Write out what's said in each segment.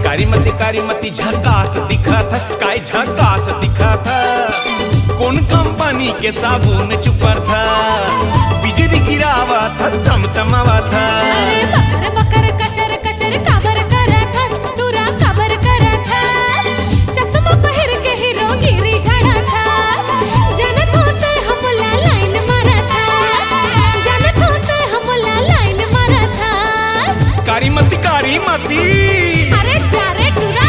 कारी मती झकास दिखा था, काय झकास दिखा था। कौन कंपनी के साबुन चुपर था, बिजली गिरावा था, चमचमावा था। अरे बकर बकर कचर कचर काबर करा थास, तुरा काबर करा थास। चश्मा पहिर के हीरो गिरी झाड़ा थास, जनत होते हमला लाइन मारा थास, जनत होते हमला लाइन मारा थास। कारी मती अरे जा रे टुरा।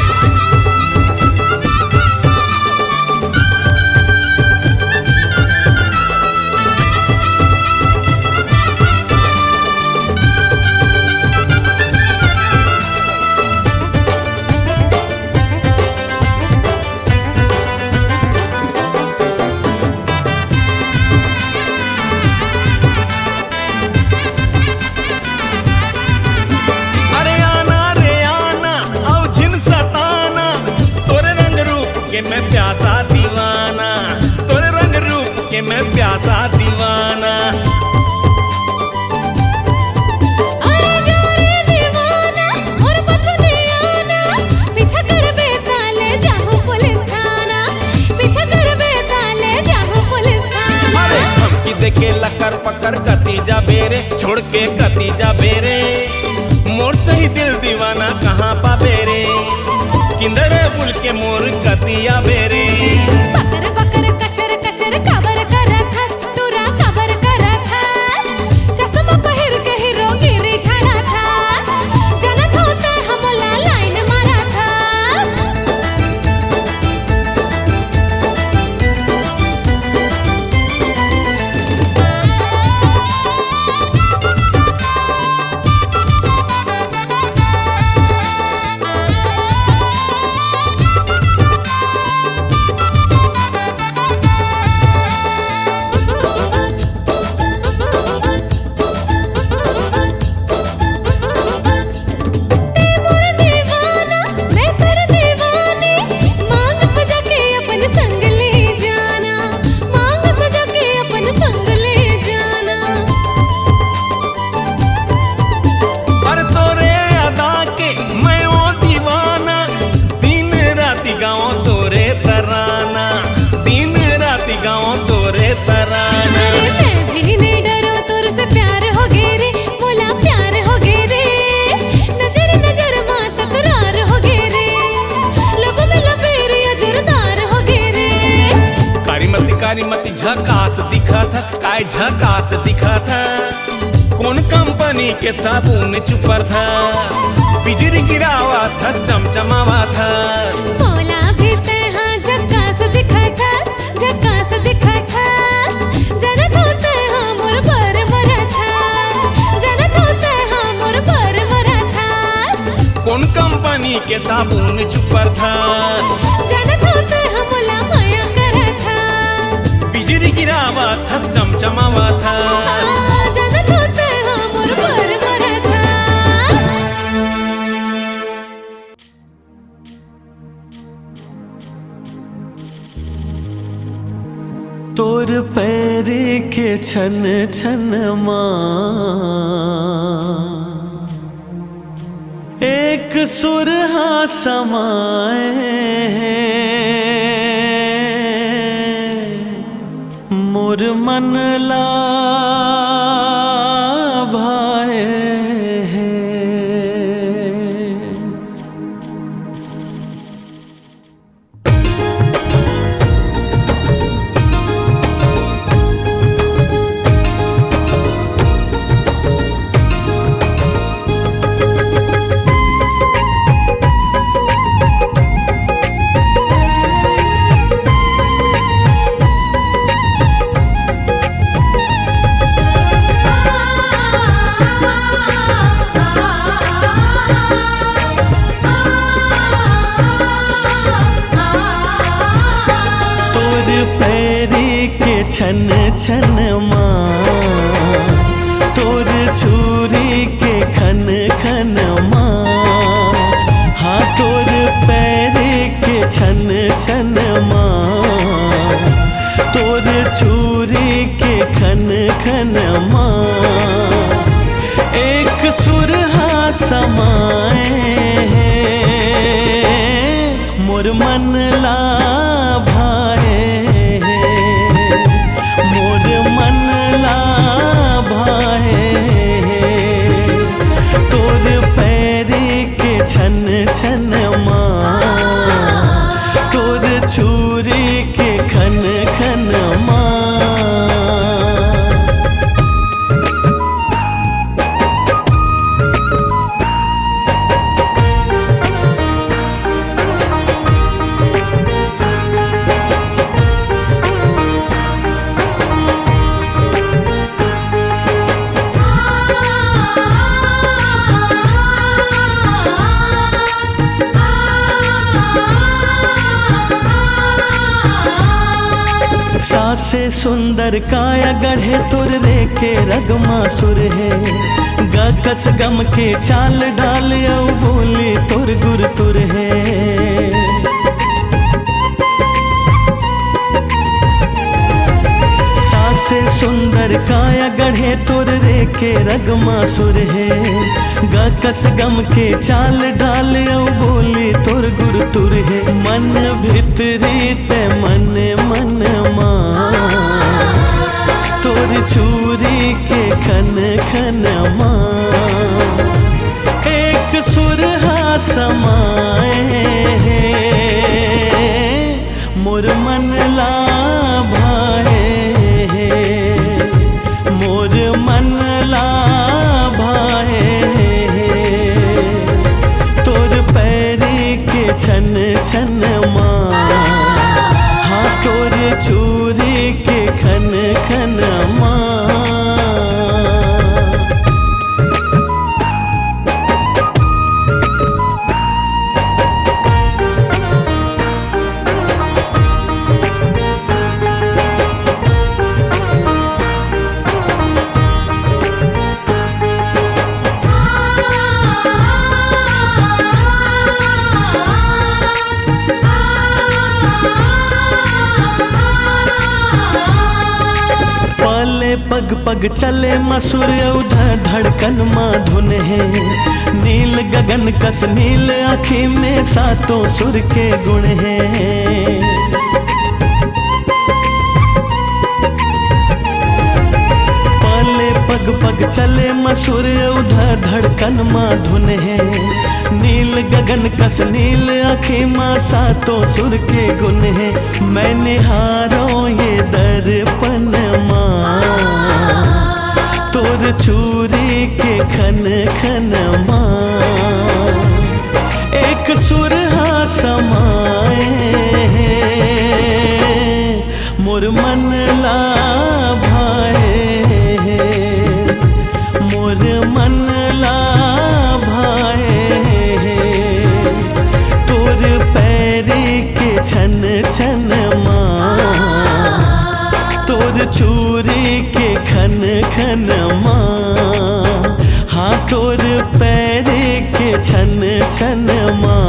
मैं प्यासा दीवाना, तोरे रंग रूप के मैं प्यासा दीवाना। अरे जा रे दीवाना और पछू दीवाना, पीछा कर बेताले जाहू पुलिस थाना, पीछा कर बेताले जाहू पुलिस थाना। अरे धमकी देके लकर पकड़ कती जा बेरे, छोड़ के कती जा बेरे। मोर सही दिल दीवाना कहाँ पा बेरे, किंदर बुल के मोर कतिया बेरे। बकर बकर कचर कचर काबर करा थास, तुरा काबर करा थास। चश्मा पहिर के हीरो गिरी झाड़ा थास, जनत होते हमला लाइन मारा थास। कारी मती झकास दिखा था, काय झकास दिखा था। कौन कंपनी के साबुन चुपर था, बिजली गिरावा था, चमचमावा था। बोला भी तेहा झकास दिखा थास, झकास दिखा थास। जनत होते हमर पर मरा थास, जनत होते हमर पर मरा थास। कौन कंपनी के साबुन चुपर था, जनत होते हमला माया करा थास, बिजली गिरावा था, चमचमावा था। जनत होते हमर पर मरा थास। तोर पैर के छन छन माँ एक सुरहा समाए, मोर मन ला भाए। छन छन माँ तोर छुरी के खन खन माँ, हाँ तोर पैर के छन छन माँ तोर छुरी के खन खन माँ एक सुरहा समाए। छन माँ तोर चूड़ी के खन खन माँ। सासे सुंदर काया गढ़े तुर रे के रगमा सुर है गकस गम के चाल डाल औ बोली तुर गुर तुर है। सासे सुंदर काया गढ़े तुर रे के रगमा सुर है गकस गम के चाल डाल औ बोली तुर गुर तुर है। मन भितरी ते मन मन तोर चूड़ी के खन खन माँ एक सुरहा समाए मोर मन ला भाए मोर मन ला भाए तोर पैरी के छन छन माँ हाँ तोर चूड़ी के खन खन माँ। पग पग चले मसूर उधर धड़कन माँ धुन है नील गगन कस नील आँखी में सातों सुर के गुण है। पले पग पग चले मसूर उधर धड़कन माँ धुन है नील गगन कस नील आँखी माँ सातों सुर के गुण है। मैं निहारो ये दर्पण माँ तोर चूड़ी के खन खन माँ एक सुरहा समाए मोर मन ला भाए मोर मन ला भाए तोर पैरी के छन छन माँ तोर चूड़ी के खन खन माँ हाँ तोर पैरी के छन छन माँ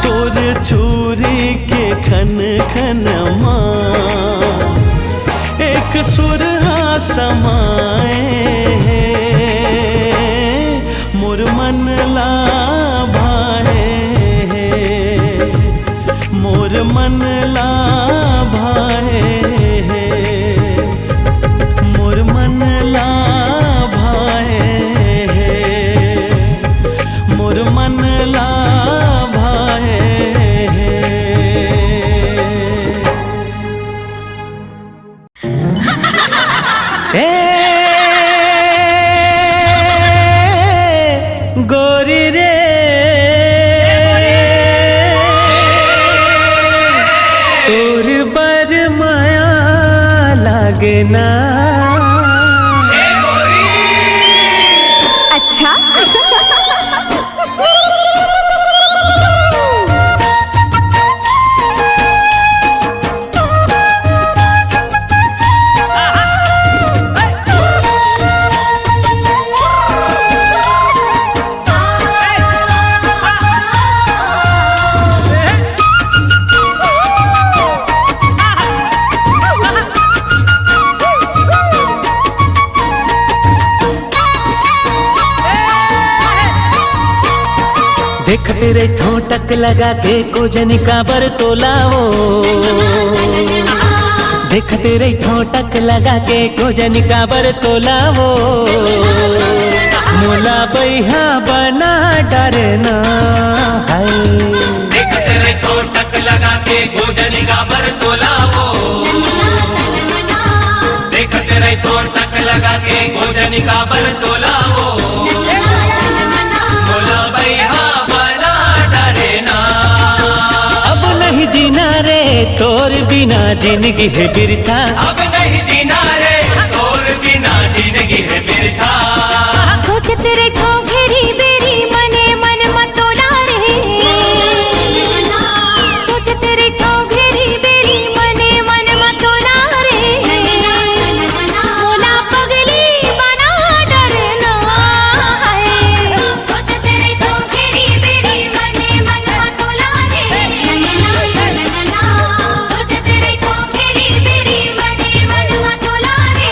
तोर चूड़ी के खन खन माँ एक सुरहा समाए मोर मन ला भाए मोर मन ला भाए मोर मन ला भाए मोर मन ला भाए। गोरी रे तोर बर माया लागे ना अच्छा देख तेरे ठोटक लगा के कोजन का बर तोलावो देख तेरे ठोटक लगा के कोजन का बर तोलावो मोला बैहा बना डरना है। देखते रहे तो टक लगा के गोजनी का बर तोलावो, देखते रहे तो टक लगा के गोजनी का बर तोलावो, मोला बैहा बना डरना। अब नहीं जीना रे तोर बिना जिंदगी है बिरथा, अब नहीं जीना रे तोर बिना जिंदगी है बिरथा। सोचते रहो घेरी बेरी मने मन मतोला रे, सोचते रहो घेरी बेरी मने मन मतोला रे, मोला पगली बना डरना है। सोचते रहो घेरी बेरी मने मन मतोला रे, सोचते रहो घेरी बेरी मने मन मतोला रे,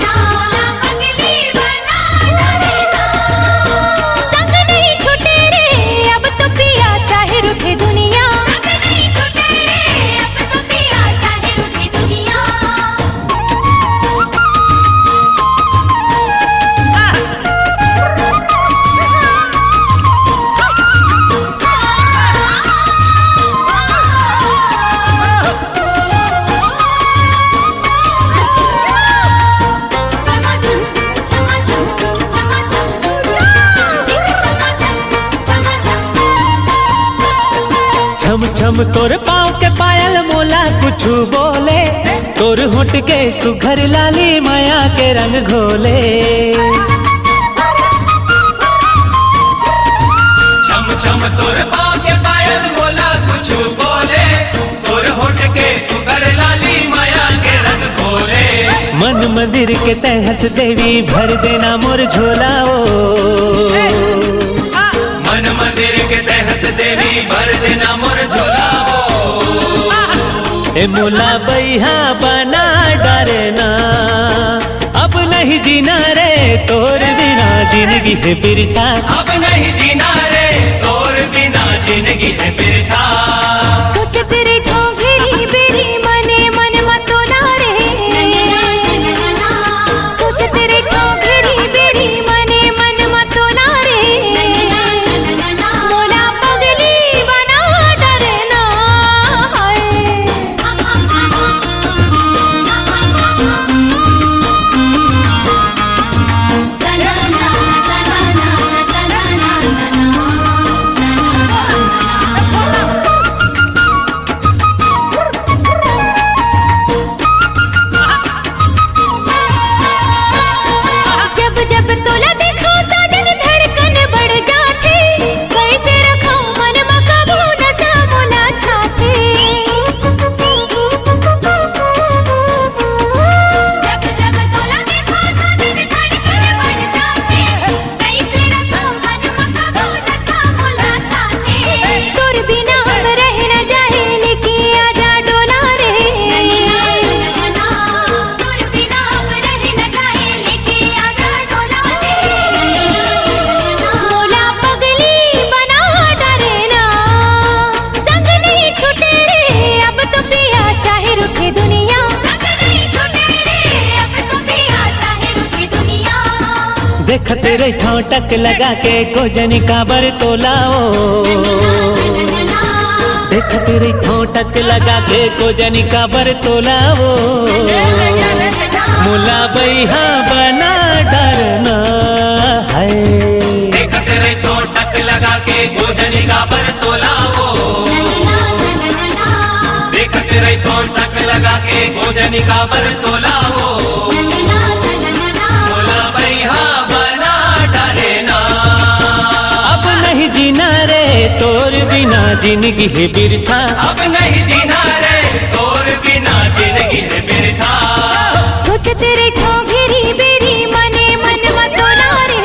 मोला पगली बना डरना। संग नहीं छूटे रे अब तो पिया चाहे रूठे दुनिया, संग नहीं छूटे रे अब तो पिया चाहे रूठे दुनिया। छम छम तोर पाँव के पायल मोला कुछ बोले, तोर होठ के सुघर लाली माया के रंग घोले। छम छम तोर पाँव के पायल मोला कुछ बोले, तोर होठ के सुगर लाली माया के रंग खोले। मन मंदिर के तहस देवी भर देना मोर झोला ओ, मन मंदिर के तहस देवी भर देना मोर झोलावो। ए मोला बैहा बना डरना। अब नहीं जीना रे तोर बिना जिंदगी है बिरथा, अब नहीं जीना रे तोर बिना जिंदगी है बिरथा। सोचते रहो घेरी बेरी मने मन मतोला रे, सोचते रहो घेरी बेरी मने मन मतोला रे, मोला पगली बना डरना है। जब जब तोला देखो साजन धड़कन बढ़ जाती, कैसे रखो मन में काबू नशा मोला छाती। जब जब तोला देखो साजन धड़कन बढ़ जाती, कैसे रखो मन में काबू नशा मोला छाती। तोर बिना हम रह न जाए लेके आजा डोला रे, तोर बिना हम रह न जाए लेके आजा डोला रे, मोला पगली बना डरना। संग नहीं छूटे रे अब तो पिया चाहे रूठे दुनिया, संग नहीं छूटे रे अब तो पिया चाहे रूठे दुनिया। देखते रही टक लगा के गोजनी का बर तोलाओ, देखते रही टक लगा के गोजनी का बर तोलाओ। मोला बैहा बना डरना है। देखते रहे तो टक लगा के गोजनी का बर तोलावो, देखते रहे तो टक लगा के गोजनी का बर तोलावो। मोला बैहा बना डरना। अब नहीं जीना रे तोर बिना जिंदगी है बिरथा, अब नहीं जीना रे तोर बिना जिंदगी है बिरथा। सोचते रहो घेरी बेरी मने मन मतोला रे,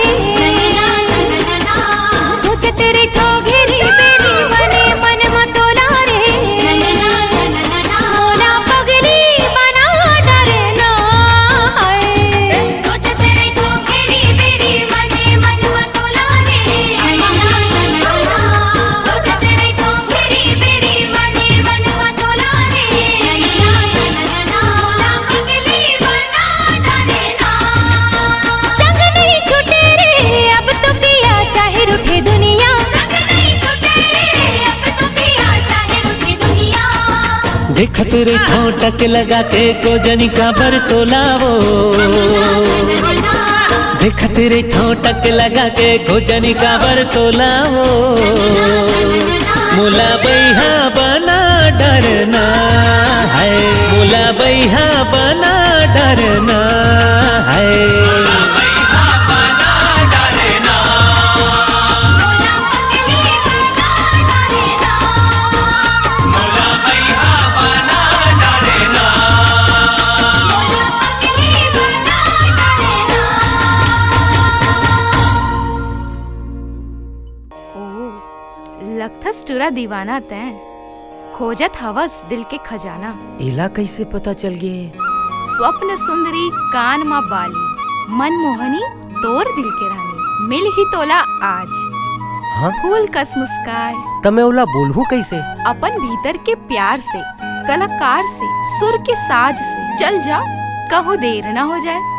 सोचते रहो घेरी बेरी मने मन मतोला रे, मोला पगली बना डरना है। सोचते रहो घेरी बेरी मने मन मतोला रे, सोचते रहो घेरी बेरी मने मन मतोला देखत रे ठोटक लगा के को जनी काबर तोलावो देखत रे ठोटक लगा के को जनी काबर तोलावो मोला बैहा बना डरना है मोला बैहा बना डरना है लगथस टूरा दीवाना तैं खोजत हवस दिल के खजाना। इला कैसे पता चल गे? स्वप्न सुंदरी कान मा बाली मनमोहनी तोर दिल के रानी मिल ही तोला आज। हाँ? फूल कस मुस्काए तमे ओला बोलहू कैसे? अपन भीतर के प्यार से कलाकार से सुर के साज से चल जा कहूँ देर न हो जाए।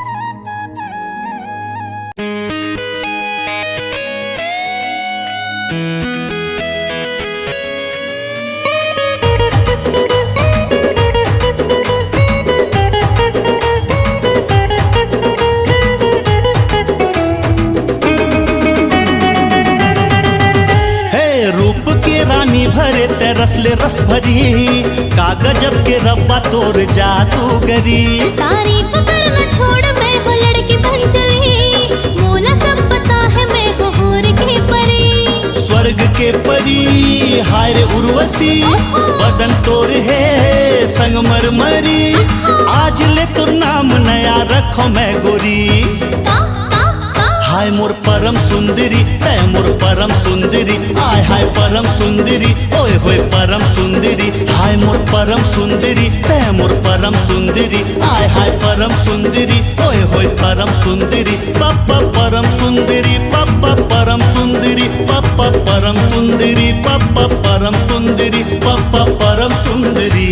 भरे ते रसले रस भरी का गजब के रब्बा तोर जादूगरी। तारीफ करना छोड़ मैं हो लड़की बन चली मोला सब पता है मैं हो हूर के परी। स्वर्ग के परी हाय रे उर्वशी बदन तोर है संगमरमरी आज ले तुर नाम नया रखो मैं गोरी। हाय मोर परम सुंदरी है मोर परम सुंदरी आय हाय परम सुंदरी ओए होए परम सुंदरी हाय मोर परम सुंदरी है मोर परम सुंदरी आय हाय परम सुंदरी ओए होए परम सुंदरी पप्पा परम सुंदरी पप्पा परम सुंदरी पप्पा परम सुंदरी पप्पा परम सुंदरी पप्पा परम सुंदरी।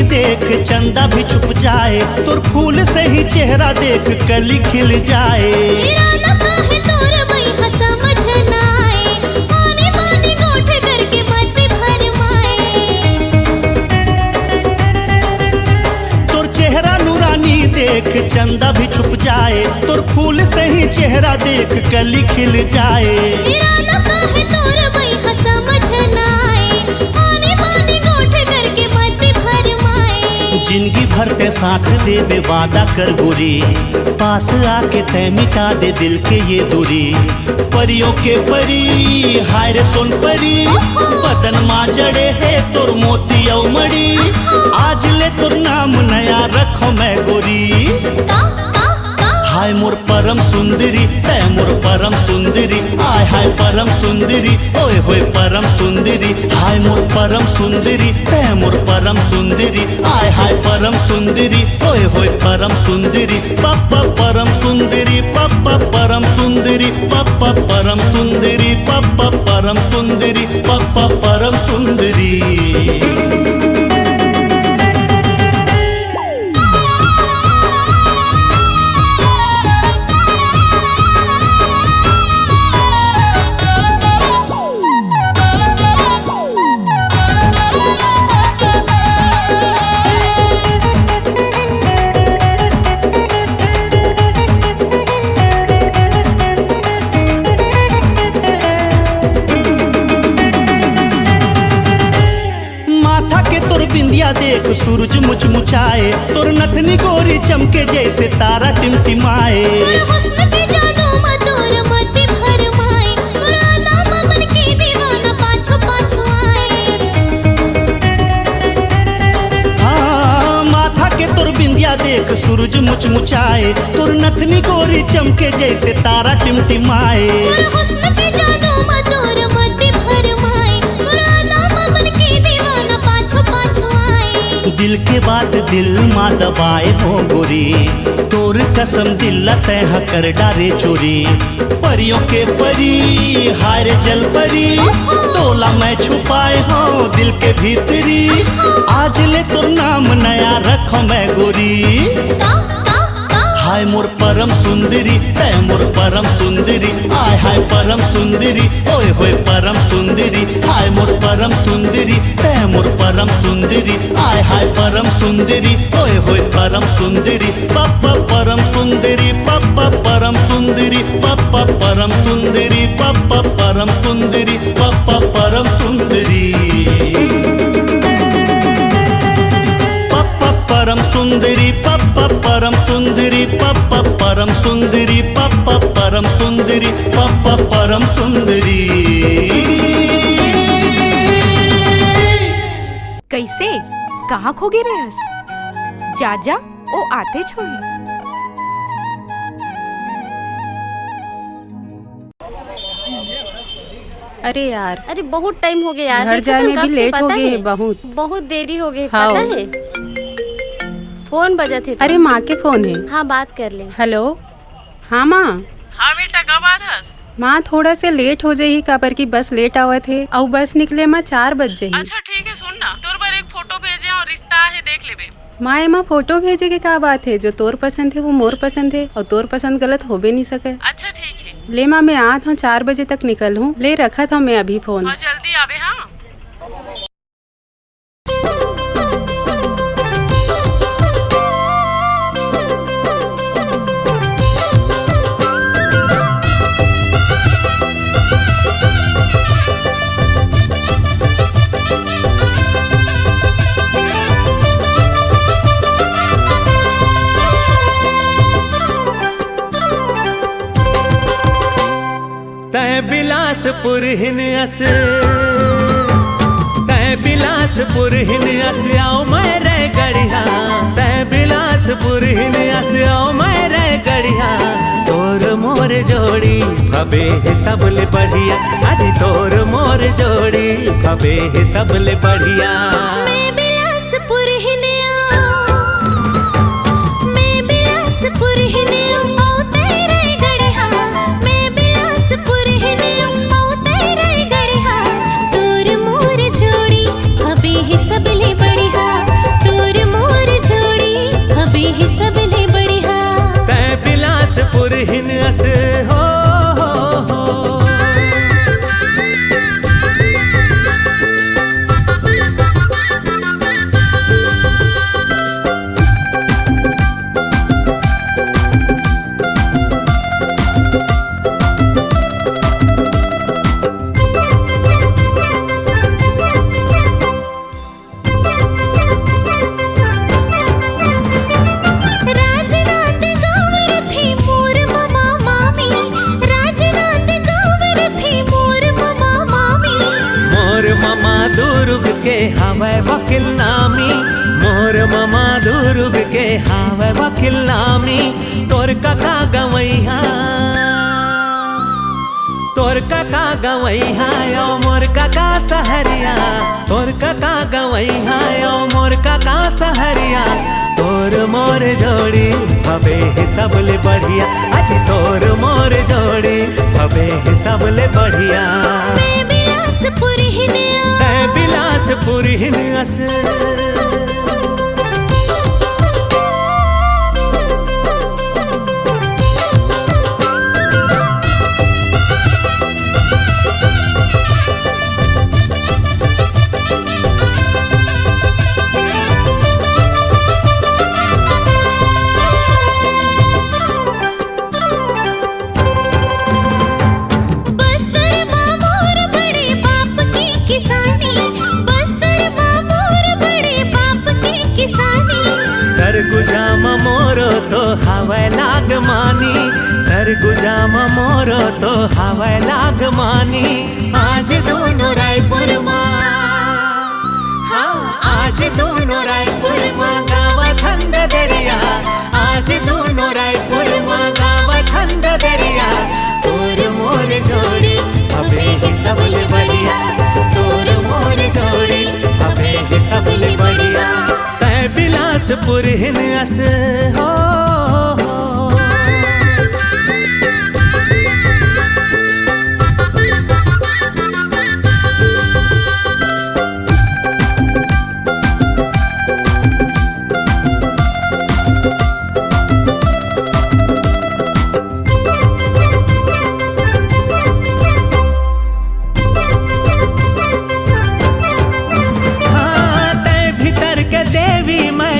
देख चंदा भी छुप जाए तोर फूल से ही चेहरा देख कली खिल जाए। मेरा नखा है तोर बैहा समझ ना आए आने बाने गोठ करके मत भरमाए। तोर चेहरा नूरानी देख चंदा भी छुप जाए तोर फूल से ही चेहरा देख कली खिल जाए। मेरा नखा है तोर बैहा समझ ना आए आने बाने गोठ करके मत जिंदगी भर ते साथ देवे वादा कर गोरी पास आके तय मिटा दे दिल के ये दूरी। परियों के परी हाय रे सोन परी बदन माँ जड़े है तोर मोती मड़ी आज ले तोर नाम नया रखो मैं गोरी। हाय मोर परम सुंदरी है मोर परम सुंदरी आय हाय परम सुंदरी ओए होए परम सुंदरी हाय मोर परम सुंदरी है मोर परम सुंदरी आय हाय परम सुंदरी ओए होए परम सुंदरी पप्पा परम सुंदरी पप्पा परम सुंदरी पप्पा परम सुंदरी पप्पा परम सुंदरी पप्पा परम सुंदरी। देख सूरज मुचमुचाए तोर नथनी गोरी चमके जैसे तारा टिमटिमाए। हुस्न के जादू में तोर मत भरमाए तोर आदा मन के दीवाना पाछो पाछो आए। हाँ माथा के तोर बिंदिया देख सूरज मुचमुचाए तोर नथनी गोरी चमके जैसे तारा टिमटिमाए। हुस्न के जादू में तोर मत भरमाए तोर आदा मन के दीवाना पाछो दिल के बात दिल मा दबाए हो गोरी, तोर कसम दिल तह कर डारे चोरी। परियों के परी हार जल परी, तोला मैं छुपाए हो दिल के भीतरी। आज ले तोर नाम नया रखो मैं गोरी। हाय मोर परम सुंदरी, तय मोर परम सुंदरी। आय हाय परम सुंदरी, ओए होए परम सुंदरी। हाय मोर परम सुंदरी, तय मोर परम सुंदरी। आय हाय परम सुंदरी, ओए होए परम सुंदरी। पप्पा परम सुंदरी, पप्पा परम सुंदरी। पप्पा परम सुंदरी, पप्पा परम सुंदरी। पप्पा परम सुंदरी, परम सुंदरी। पप्पा परम सुंदरी, पप्पा परम सुंदरी। पप्पा परम सुंदरी, पप्पा परम सुंदरी। कैसे कहाँ खो गए रहस? जा जा ओ आते छोड़ी। अरे यार, अरे बहुत टाइम हो गया यार, घर जाने में भी लेट हो गए, बहुत देरी हो गई। हाँ। पता है फोन बजा थे। अरे माँ के फोन है। हाँ बात कर ले। हेलो हाँ माँ। हाँ बेटा कब आधस? माँ थोड़ा से लेट हो जाही काबर की बस लेट आवे थे और बस निकले माँ 4 बज जाही। अच्छा ठीक है, सुन ना तोर पर एक फोटो भेजे और रिश्ता है देख लेबे। माँ एमा फोटो भेजे के क्या बात है? जो तोर पसंद है वो मोर पसंद है और तोर पसंद गलत हो भी नहीं सके। अच्छा ठीक है। ले माँ मैं आत हूँ 4 बजे तक निकल हूँ। ले रखा था मैं अभी फोन। हाँ जल्दी आवे। हाँ तय बिलासपुर हिन अस, तय बिलासपुर हिन अस आओ मैं रे गढ़िया। तय बिलासपुर हिन अस आओ मैं रे गढ़िया। तोर मोर जोड़ी भबे है सबले बढ़िया। आज तोर मोर जोड़ी भबे है सबले बढ़िया। मैं बिलासपुर हिनिया, मैं बिलासपुर हिनिया आओ तेरे गढ़िया। मैं बिलासपुर हिनिया आओ तेरे गढ़िया। तोर मोर जोड़ी हबे ही सबले बढ़िया। तोर मोर जोड़ी हबे ही सबले बढ़िया। तय बिलासपुर हिन अस हो। हावे वकील नामी मोर ममा दुर्ग के हावे वकील नामी। तोर काका गवैया, तोर काका गवैया ओ मोर काका सहरिया। तोर काका गवैया ओ मोर काका सहरिया। तोर मोर जोड़ी भबे है सबले बढ़िया। आज तोर मोर जोड़ी भबे है सबले बढ़िया। मैं बिलासपुर हिनिया, बिलासपुर हिन अस। सरगुजामा मोरो तो हवे लागमानी। सरगुजामा मोरो तो हवे लागमानी। आज दोनों रायपुर माँ, हाँ आज दोनों रायपुर माँ गावा ठंड दरिया। आज दोनों रायपुर माँ गावा ठंड दरिया। तोर मोर जोड़ी अबे ही सबले बढ़िया। तोर मोर जोड़ी अबे ही सबले बढ़िया। तय पुरहिन अस हो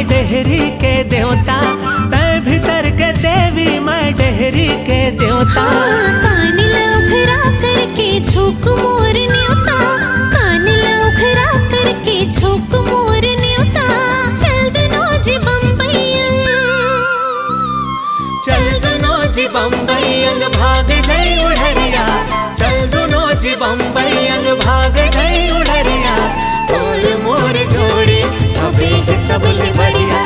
डेहरी के देवता, तय भीतर के देवी मैं डेहरी के देवता। कान लौखरा करके झोंक मोर न्योता, कान लौखरा करके झोंक मोर न्योता। चल दुनो जी बम्बई, चल दुनो जी बम्बई अंग भाग जय उड़रिया, चल दुनो जी बम्बई अंग भाग जय उड़रिया। तोर मोर जोड़ी अबे ही सबले बढ़िया,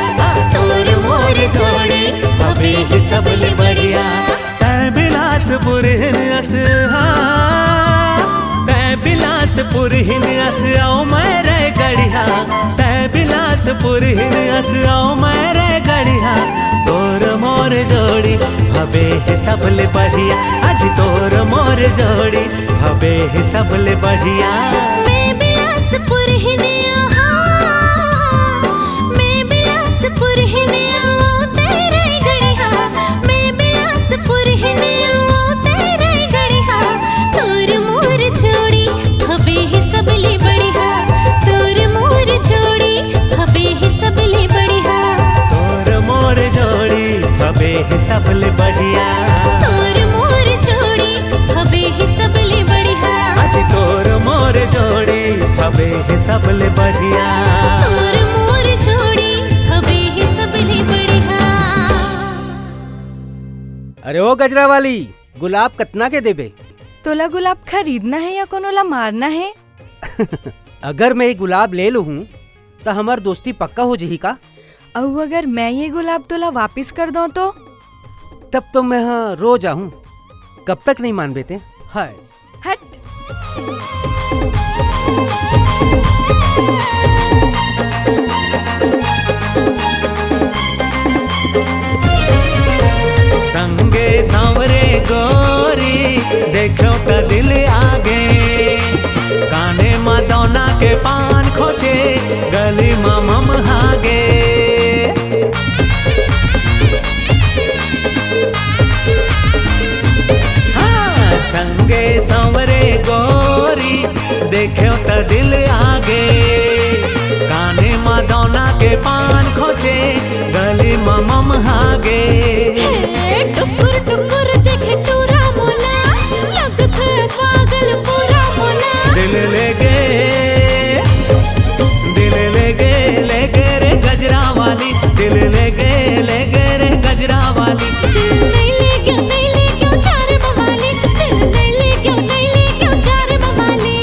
तोर मोर जोड़ी अबे ही सबले बढ़िया। तै बिलासपुर हिनस, तै बिलासपुर हिनस आओ मैं रे गढ़िया, तै बिलासपुर हिनस आओ मैं रे गढ़िया। तोर मोर जोड़ी अबे ही सबले बढ़िया, आज तोर मोर जोड़ी अबे ही सबले बढ़िया। मैं बिलासपुर हिने सबले बढ़िया, तोर मोर जोड़ी हबे ही सबले बढ़िया। आज तोर मोर जोड़ी हबे ही सबले बढ़िया, तोर मोर जोड़ी हबे ही सबले बढ़िया। अरे ओ गजरा वाली, गुलाब कितना के देबे? तोला गुलाब खरीदना है या कोनो ला मारना है? अगर मैं ये गुलाब ले लूँ तो हमार दोस्ती पक्का हो जाही का? और अगर मैं ये गुलाब तोला वापिस कर दूं तो? तब तो मैं हाँ रोज आऊं। कब तक नहीं मान बेटे? हाय हट। संगे सांवरे गोरी देखो का दिल आगे, काने मा दौना के पान खोचे गली मा मम हागे। संगे सांवरे गोरी देखो त दिल आगे, काने मा दौना के पान खोचे गली मा मम हागे। टुकुर टुकुर देखे टूरा मोला, लगत है पागल पूरा मोला। दिल ले गे रे गजरा वाली, दिल ले गे रे गजरा वाली। दिल नहीं ले क्यों चार बवाली, दिल नहीं ले क्यों चार बवाली।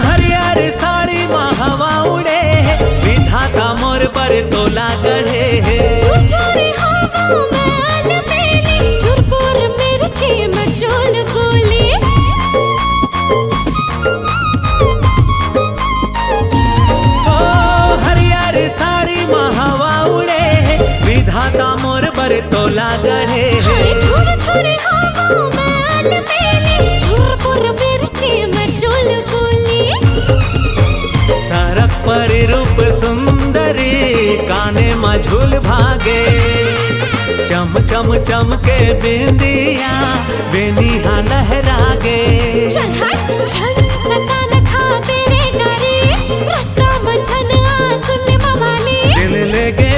हरियर साड़ी में हवा उड़े, विधाता मोर पर तोला गढ़े। चुरचुरी हवा में अलबेली, चुरपुर मिर्ची में चोल बोली। हरियर साड़ी में हवा उड़े, विधाता मोर पर तोला गढ़े। चुरचुरी हवा में अलबेली, चुरपुर मिर्ची में चोल बोली। सड़क पर रूप सुंदरी, काने में झूल भागे। चम चम चम के बिंदिया, बेनिया लहरागे। चल हट छन सका न खा मेरे गारी, रास्ता में छन आ सुन ले मवाली। दिल ले गे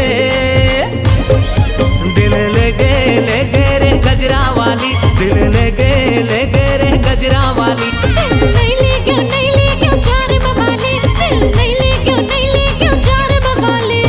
रे गजरा वाली, दिल ले गे रे गजरा वाली। दिल नहीं ले क्यों चार बवाली, दिल नहीं ले क्यों चार बवाली।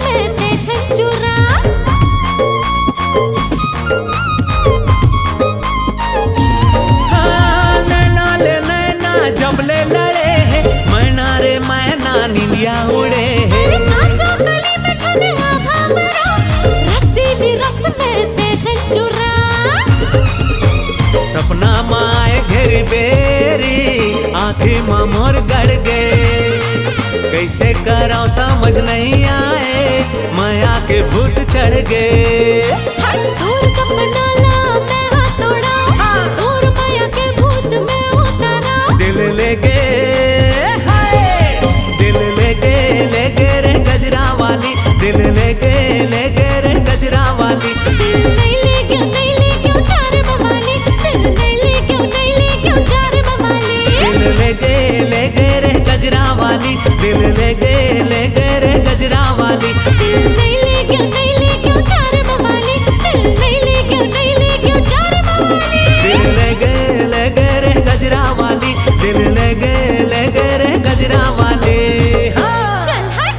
में ते छंचुरा हाँ, नैना ले नैना जब ले लड़े हैं, मैना रे मैना निंदिया उड़े हैं। नाचा गली में छने आभा मेरा रसीली रस में ते छंचुरा सपना माए घेरी बेरी आँखें में मोर गड़ गए, कैसे कराओ समझ नहीं आए, माया के भूत चढ़ गए। दूर सपना ला मैं हाथ तोड़ा दूर माया के भूत में उतारा दिल ले गए हाय, दिल ले गए रे गजरा वाली, दिल ले गए रे गजरा वाली। दिल नहीं ले क्यों चार बवाली, दिल नहीं ले क्यों चार बवाली। दिल ले गए रे गजरा वाली, दिल ले गए रे गजरा वाली। दिल नहीं ले क्यों चार बवाली, दिल नहीं ले क्यों चार बवाली। दिल ले गए रे गजरा वाली, दिल ले गए रे गजरा वाली। हाँ। चल हट।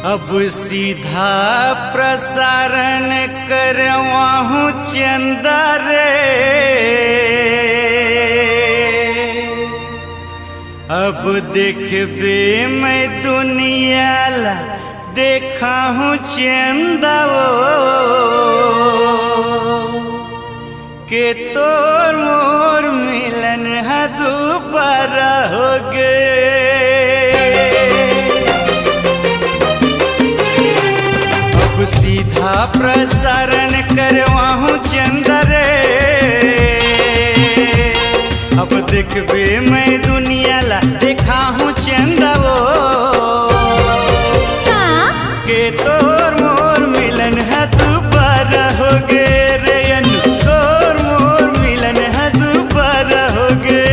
अब सीधा प्रसारण करवाहू चंदा रे, अब देखबे मैं दुनिया ला देखा हूँ चंदा के तोर मोर मिलन है दोबारा हो गए। सीधा प्रसारण करवाहू चंदा रे, अब देखबे मैं दुनिया ला देखा हूँ चंदा के तोर मोर मिलन है दोबारा हो गए रे अनु, तोर मोर मिलन है दोबारा हो गए।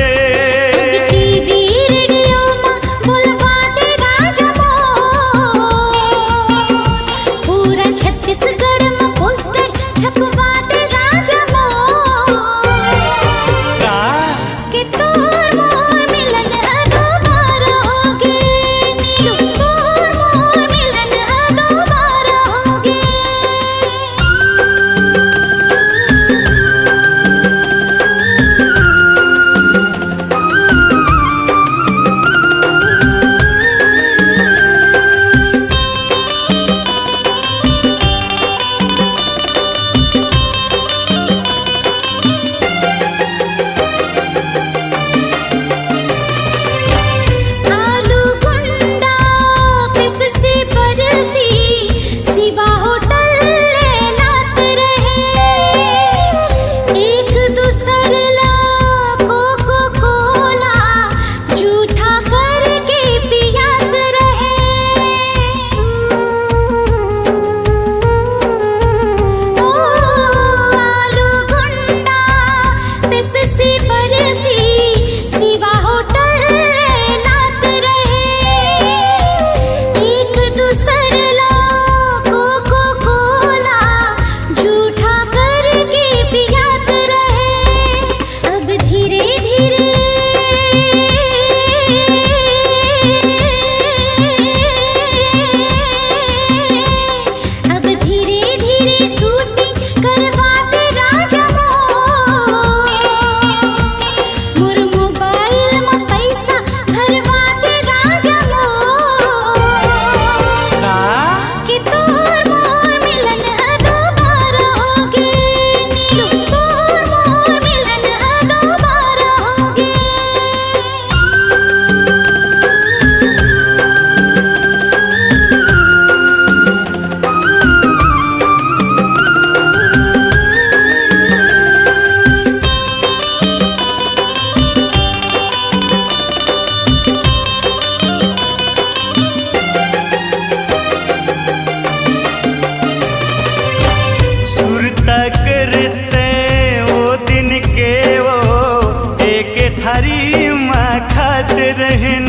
थारी माँ खात रहन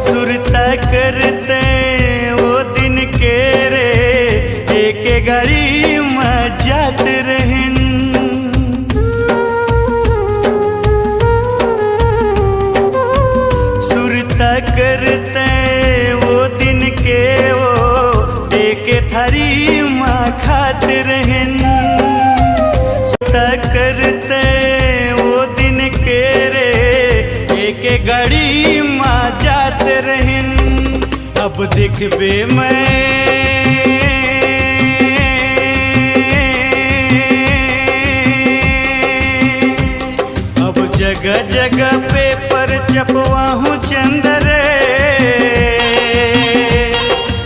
सुरता करते वो दिन के रे एक गाड़ी माँ जात रहन सुरता करते वो दिन के वो एक थारी माँ खात रहन सुरता करते वो दिन के रे एक गाड़ी माँ जात रहन अब देखबे मैं अब जगह जगह पेपर छपवा हूँ चंदरे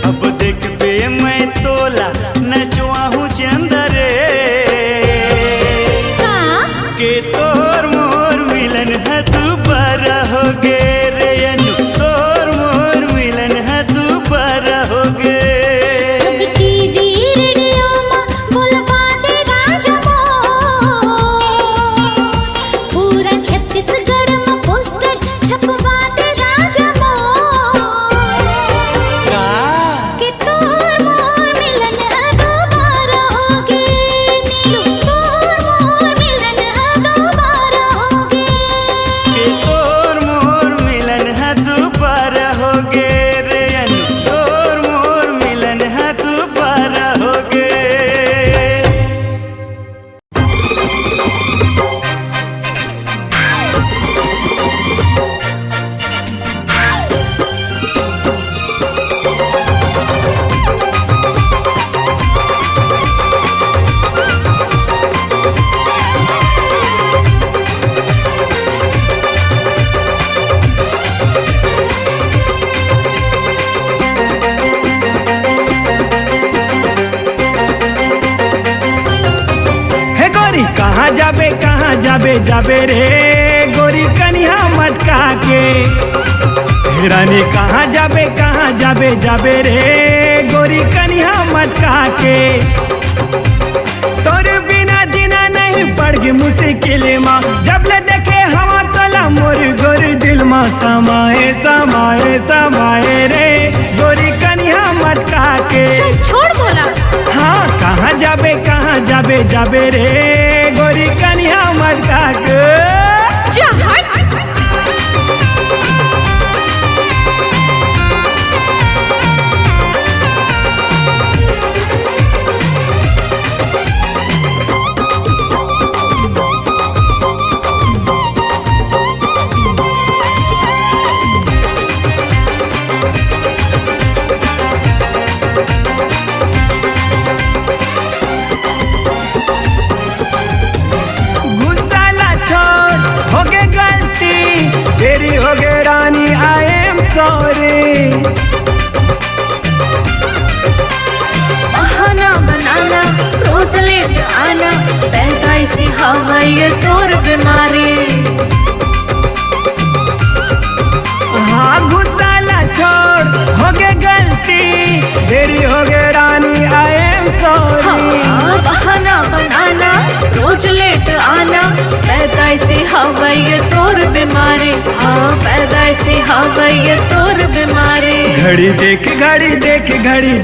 अब देखबे मैं तोला नचवा हूँ चंदरे के तोर मोर मिलन है दोबारा हो गे रे अनु तोर मोर मिलन है दोबारा हो गे टीवी रेडियो में बोलवा दे राजा मोर पूरा छत्तीसगढ़ में पोस्टर छपवा दे राजा मोर कि तोर मोर मिलन है दोबारा होगे नीलू तोर मोर मिलन है दोबारा होगे के तोर मोर मिलन है दोबारा हो गे रे अनु तोर मोर मिलन है दोबारा हो गे हे गोरी कहाँ जाबे जाबे रे गोरी कन्या मटका के हे रानी कहाँ जाबे जाबे रे गोरी कन्या मटका के तोर बिना जीना नहीं पड़गी मुश्किल माँ जब ले देखे हवा तोला मोर गोरी दिल माँ समाए समाए समाए रे गोरी कन्या मटका के चल छोड़ बोला हाँ कहाँ जाबे जाबे रे गोरी कन्या मटका के जा हट गुस्साला छोड़ हो गए गलती तेरी हो गए रानी आई एम सॉरी बहाना बनाना रोज लेट आना पैदाइशी हवा ये तोर बीमारी हाँ गुस्साला छोड़ हो गए गलती तेरी हो गए रानी आई एम सॉरी हाँ बहाना बनाना रोज लेट आना पैदाइशी हवा ये तोर बीमारी हाँ पैदाइशी हवा ये तोर बीमारी घड़ी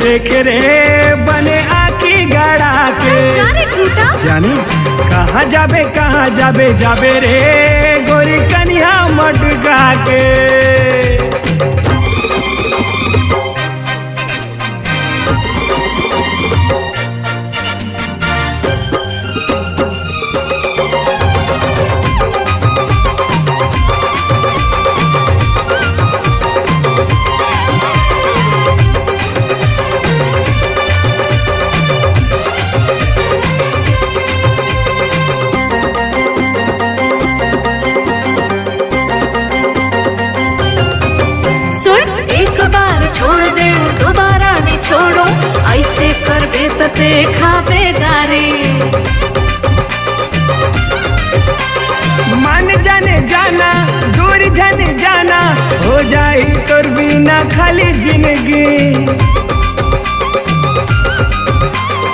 देख रे बने आखी गड़ा के जाने झूठा जानी कहाँ जाबे रे गोरी कन्या मटका के देखा बेगारी मान जाने जाना दूर जाने जाना हो जाई तोर बिना खाली जिंदगी।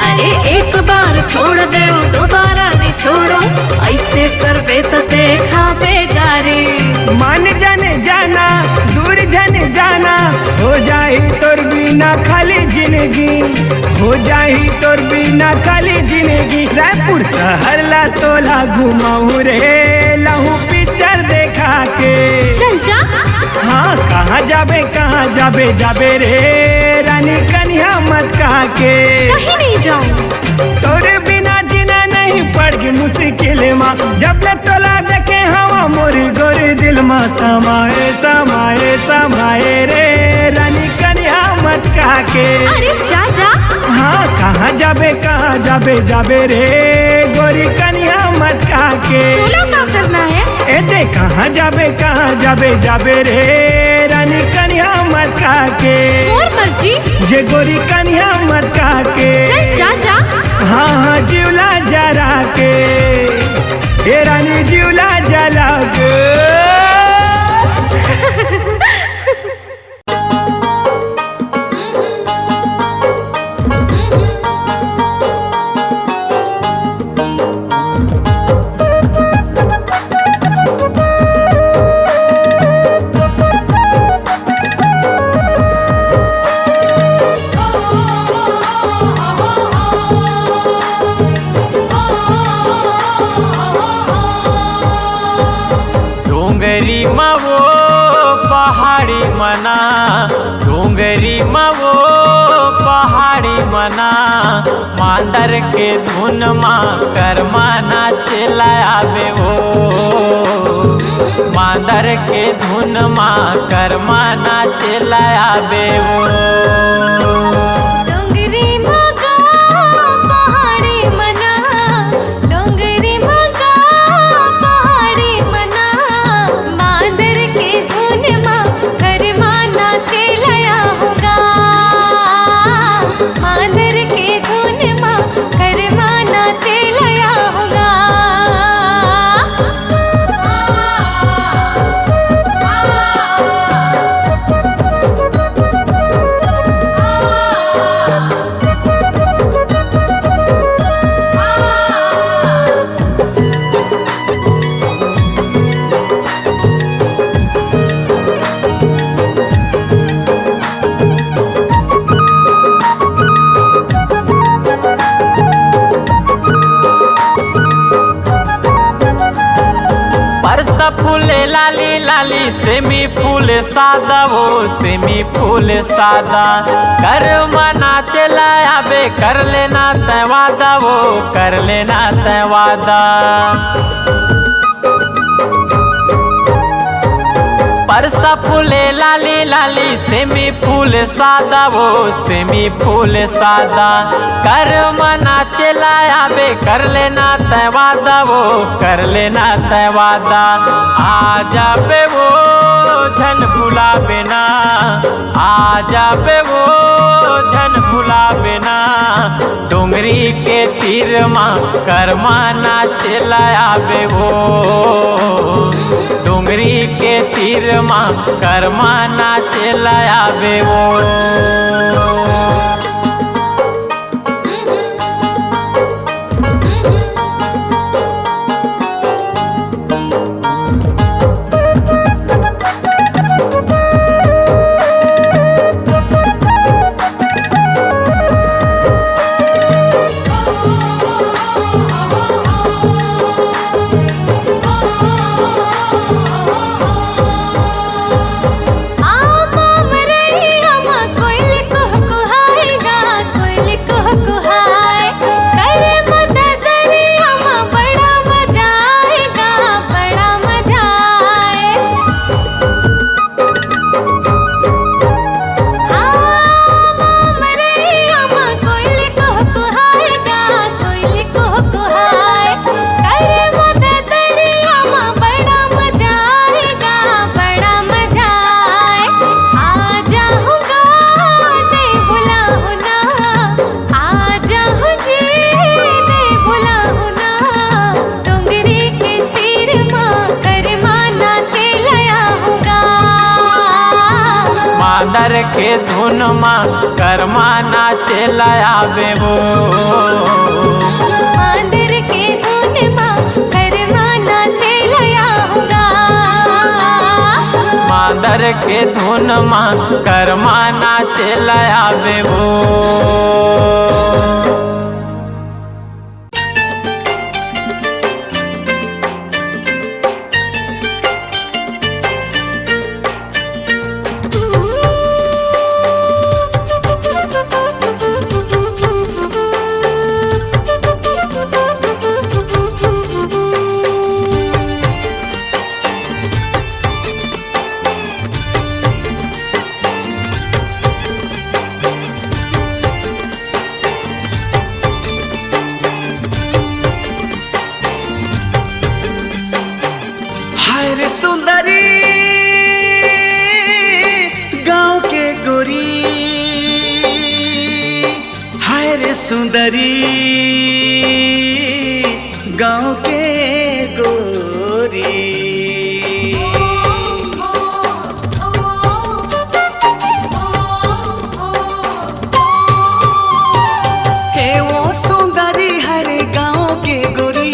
अरे एक बार छोड़ दे दोबारा नहीं छोड़ो, ऐसे करबे तो देखा बेगारी। मान जाने जाना दूर जाने जाना, हो जाही तोर बिना खाली जिंदगी, हो जाही तोर बिना खाली जिंदगी। रायपुर शहर ला तोला घुमाऊ रे, लहू पिक्चर देखा के। चल जा। हाँ कहाँ जाबे जाबे रे, रानी कन्या मत कहा के। कहीं नहीं जाऊँ। तोरे बिना जीना नहीं पड़गी मुश्किल माँ, जब ले तोला देखे हवा मोरी गोरी दिल माँ। समाए समाए समाए रे, रानी कन्या मत कहा के। अरे जा जा। हाँ कहाँ जाबे जाबे रे, गोरी कन्या मत कहा के। तोला क्या करना है? ए दे कहाँ जाबे जाबे रे, रानी कन्या मत कहा के। और मर्जी। ये गोरी कन्या मत कहा के। चल जा जा। हाँ हाँ जीवला जरा के, ए रानी जीवला जला के। डोंगरी मवो पहाड़ी मना, डोंगरी मवो पहाड़ी मना, मांदर के धुन माँ कर्मा नाचे लायाबे वो, मांदर के धुन माँ कर्मा नाचे लायाबे वो। फूले लाली लाली, सेमी फूल सादा वो सेमी फूल सादा, कर मना चलाया बे कर लेना तय वादा वो कर लेना तय वादा। परसा फूले लाली लाली, सेमी फूल सादा वो सेमी फूल सादा, कर मना चलाया बे कर लेना तय वादा वो कर लेना तय वादा। आ जाबे वो झन भुला बिना, आ जाबे वो झन भुला बिना, डोंगरी के तीर माँ कर्मा नाचे लायाबे वो, डोंगरी के तीर माँ कर्मा नाचे लायाबे वो। आमा मरई आमा कोयल मादर के धुन माँ कर्मा नाचे लायाबे वो। मादर के धुन माँ कर्मा नाचे लायाऊंगा। मादर के धुन माँ कर्मा नाचे लायाबे वो। सुंदरी गांव के गोरी, हाय रे सुंदरी गांव के गोरी। हे वो सुंदरी हरे गांव के गोरी,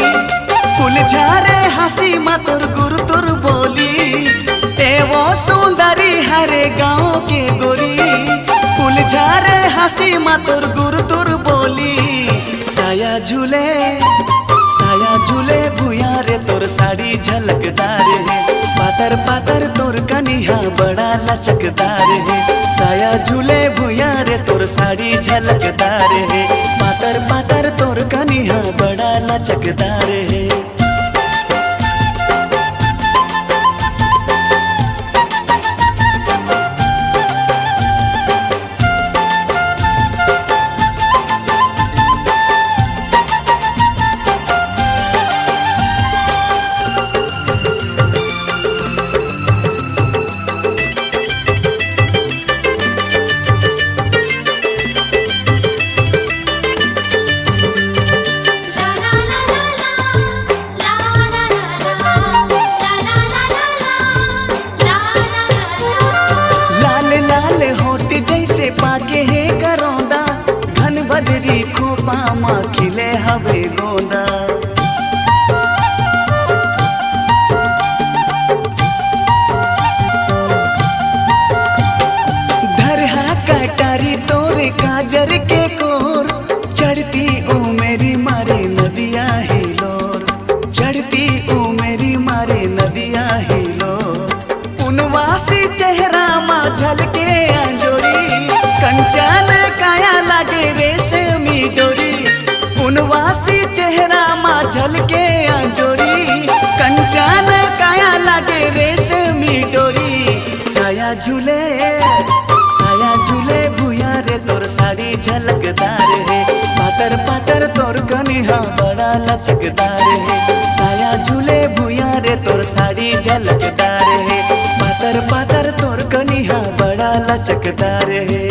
फूल झारे हंसी मतुर गुरु तुर बोली। ए वो सुंदरी हरे गांव के गोरी, फूल झारे हंसी मतुर गुरु तुर बोली। साया झूले भूया रे तोर साड़ी झलकदार है। पातर पातर तोर कनिहा बड़ा लचकदार है। साया झूले भूया रे तोर साड़ी झलकदार है। पातर पातर तोर कनिहा बड़ा लचकदार है। पाके है करौंदा घन बदरी खोपा माँ खिले हवे गोंदा। धरहा कटारी तोरे काजर के कोर, चढ़ती ओ मेरी मारे नदिया ही लोर। चढ़ती ओ मेरी मारे नदिया ही लोर। उनवासी चेहरा माँ झलके अंजोरी, कंचन काया लागे रेशमी डोरी। उनवासी चेहरा माँ झलके अंजोरी, कंचन काया लागे रेशमी डोरी। साया झूले भूया रे तोर साड़ी झलकदार है। पातर पातर तोर कनिहा बड़ा लचकदार है। साया झूले भूया रे तोर साड़ी झलकदार है। पातर पातर तोर कनिहा बड़ा लचकदार है।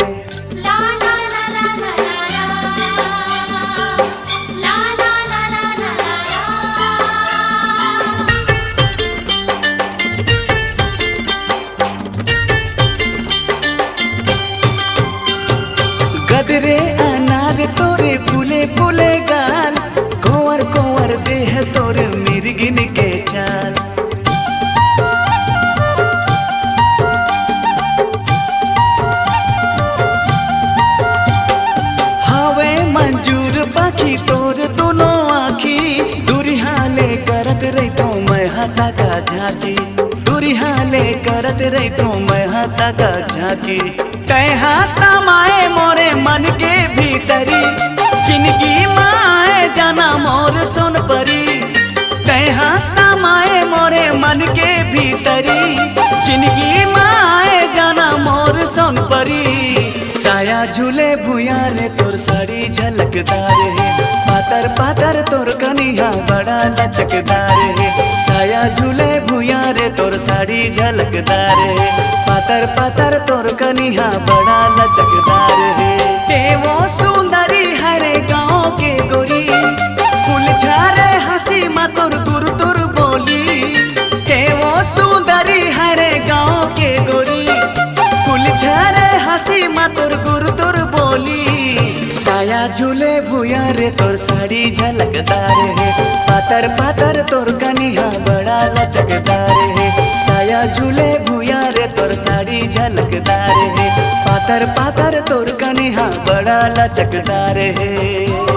गदरे अनार तोरे फूले फूले गाल, कोवर कोवर देह तोरे मिर्गिन के चाल। हवे मंजूर पाखी तोर दोनों आखी, दूरी हाले करत रही तो मैं हाथा का झांकी। दूरी हाले करत रही तो मैं हाथा का झांकी। कहा समाए मोरे मन के भीतरी, जिंदगी माए जाना मोर सोन परी। कहा समाए मोरे मन के भीतरी, जिंदगी माए जाना मोर सोन परी। साया झूले भूया रे तोर साड़ी झलकदार है। पातर पातर तोर कनिहा बड़ा लचकदार है। साया झूले भूया रे तोर साड़ी झलकदार है। पातर पातर तोर कनिहा बड़ा लचकदार है। ए वो सुंदरी हरे गांव के गोरी, फूल झारे हंसी मतुर तुर तुर बोली। ए वो सुंदरी हरे गांव के गोरी, फूल झारे झूले भूया रे तोर साड़ी झलकदार है, पातर पातर तोर कनिहा बड़ा लचकदार है। साया झूले भूया रे तोर साड़ी झलकदार है, पातर पातर तोर कनिहा बड़ा लचकदार है।